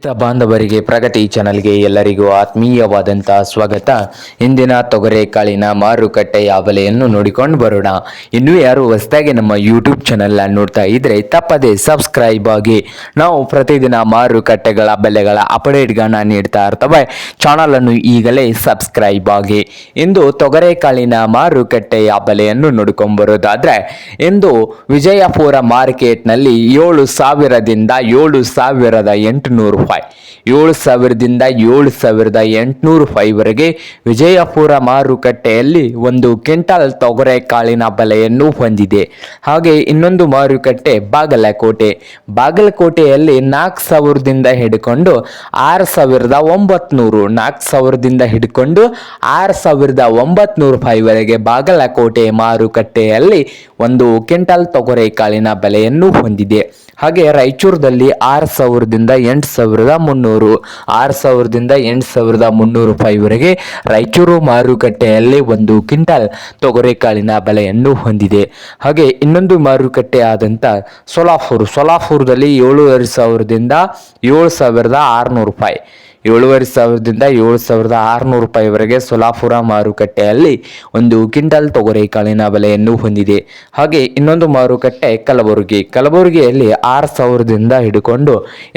ಬಾಂಧವರಿಗೆ ಪ್ರಗತಿ ಚಾನಲ್ಗೆ ಎಲ್ಲರಿಗೂ ಆತ್ಮೀಯವಾದಂತಹ ಸ್ವಾಗತ. ಇಂದಿನ ತೊಗರೆಕಾಳಿನ ಮಾರುಕಟ್ಟೆಯ ಬೆಲೆಯನ್ನು ನೋಡಿಕೊಂಡು ಬರೋಣ. ಇನ್ನೂ ಯಾರು ಹೊಸದಾಗಿ ನಮ್ಮ ಯೂಟ್ಯೂಬ್ ಚಾನಲ್ ನೋಡ್ತಾ ಇದ್ರೆ ತಪ್ಪದೆ ಸಬ್ಸ್ಕ್ರೈಬ್ ಆಗಿ. ನಾವು ಪ್ರತಿದಿನ ಮಾರುಕಟ್ಟೆಗಳ ಬೆಲೆಗಳ ಅಪ್ಡೇಟ್ಗಳನ್ನ ನೀಡ್ತಾ ಇರ್ತವೆ. ಚಾನಲ್ ಅನ್ನು ಈಗಲೇ ಸಬ್ಸ್ಕ್ರೈಬ್ ಆಗಿ. ಇಂದು ತೊಗರೆಕಾಳಿನ ಮಾರುಕಟ್ಟೆಯ ಬೆಲೆಯನ್ನು ನೋಡ್ಕೊಂಡು ಬರೋದಾದ್ರೆ, ಇಂದು ವಿಜಯಪುರ ಮಾರ್ಕೆಟ್ನಲ್ಲಿ 7,000ದಿಂದ 7,800 ರೂಪಾಯಿ, 7,000ದಿಂದ 7,800 ರೂಪಾಯಿವರೆಗೆ ವಿಜಯಪುರ ಮಾರುಕಟ್ಟೆಯಲ್ಲಿ ಒಂದು ಕ್ವಿಂಟಲ್ ತೊಗರೆಕಾಳಿನ ಬೆಲೆಯನ್ನು ಹೊಂದಿದೆ. ಹಾಗೆ ಇನ್ನೊಂದು ಮಾರುಕಟ್ಟೆ ಬಾಗಲಕೋಟೆಯಲ್ಲಿ 4,000ದಿಂದ ಹಿಡ್ಕೊಂಡು 6,900, 4,000ದಿಂದ ಹಿಡ್ಕೊಂಡು 6,900 ರೂಪಾಯಿವರೆಗೆ ಬಾಗಲಕೋಟೆ ಮಾರುಕಟ್ಟೆಯಲ್ಲಿ ಒಂದು ಕ್ವಿಂಟಲ್ ತೊಗರೆಕಾಳಿನ ಬೆಲೆಯನ್ನು ಹೊಂದಿದೆ. ಹಾಗೆ ರಾಯಚೂರದಲ್ಲಿ 6,000ದಿಂದ 8,300, 6,000ದಿಂದ 8,300 ರೂಪಾಯಿವರೆಗೆ ರಾಯಚೂರು ಮಾರುಕಟ್ಟೆಯಲ್ಲಿ ಒಂದು ಕ್ವಿಂಟಲ್ ತೊಗರೆಕಾಳಿನ ಬೆಲೆಯನ್ನು ಹೊಂದಿದೆ. ಹಾಗೆ ಇನ್ನೊಂದು ಮಾರುಕಟ್ಟೆ ಆದಂಥ ಸೊಲಾಪುರದಲ್ಲಿ 7,500ದಿಂದ 7,600 ರೂಪಾಯಿ, 7,500ದಿಂದ 7,600 ರೂಪಾಯಿವರೆಗೆ ಸೊಲಾಪುರ ಮಾರುಕಟ್ಟೆಯಲ್ಲಿ ಒಂದು ಕ್ವಿಂಟಲ್ ತೊಗರೆಕಾಳಿನ ಬೆಲೆಯನ್ನು ಹೊಂದಿದೆ. ಹಾಗೆ ಇನ್ನೊಂದು ಮಾರುಕಟ್ಟೆ ಕಲಬುರಗಿಯಲ್ಲಿ 6,000ದಿಂದ ಹಿಡ್ಕೊಂಡು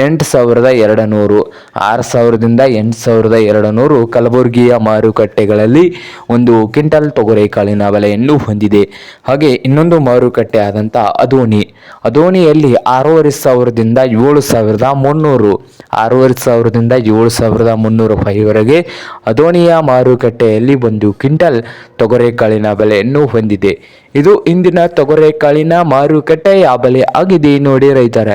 8,200, 6,000ದಿಂದ 8,200 ಕಲಬುರಗಿಯ ಮಾರುಕಟ್ಟೆಗಳಲ್ಲಿ ಒಂದು ಕ್ವಿಂಟಲ್ ತೊಗರೆಕಾಳಿನ ಬೆಲೆಯನ್ನು ಹೊಂದಿದೆ. ಹಾಗೆ ಇನ್ನೊಂದು ಮಾರುಕಟ್ಟೆ ಆದಂಥ ಅದೋನಿಯಲ್ಲಿ 6,500ದಿಂದ 7,300, 6,500ದಿಂದ 7,300 ರೂಪಾಯಿವರೆಗೆ ಅದೋನಿಯ ಮಾರುಕಟ್ಟೆಯಲ್ಲಿ ಒಂದು ಕ್ವಿಂಟಲ್ ತೊಗರೆಕಾಳಿನ ಬೆಲೆಯನ್ನು ಹೊಂದಿದೆ. ಇದು ಇಂದಿನ ತೊಗರೆಕಾಳಿನ ಮಾರುಕಟ್ಟೆಯ ಬೆಲೆ ಆಗಿದೆ ನೋಡಿ ರೈತರೇ.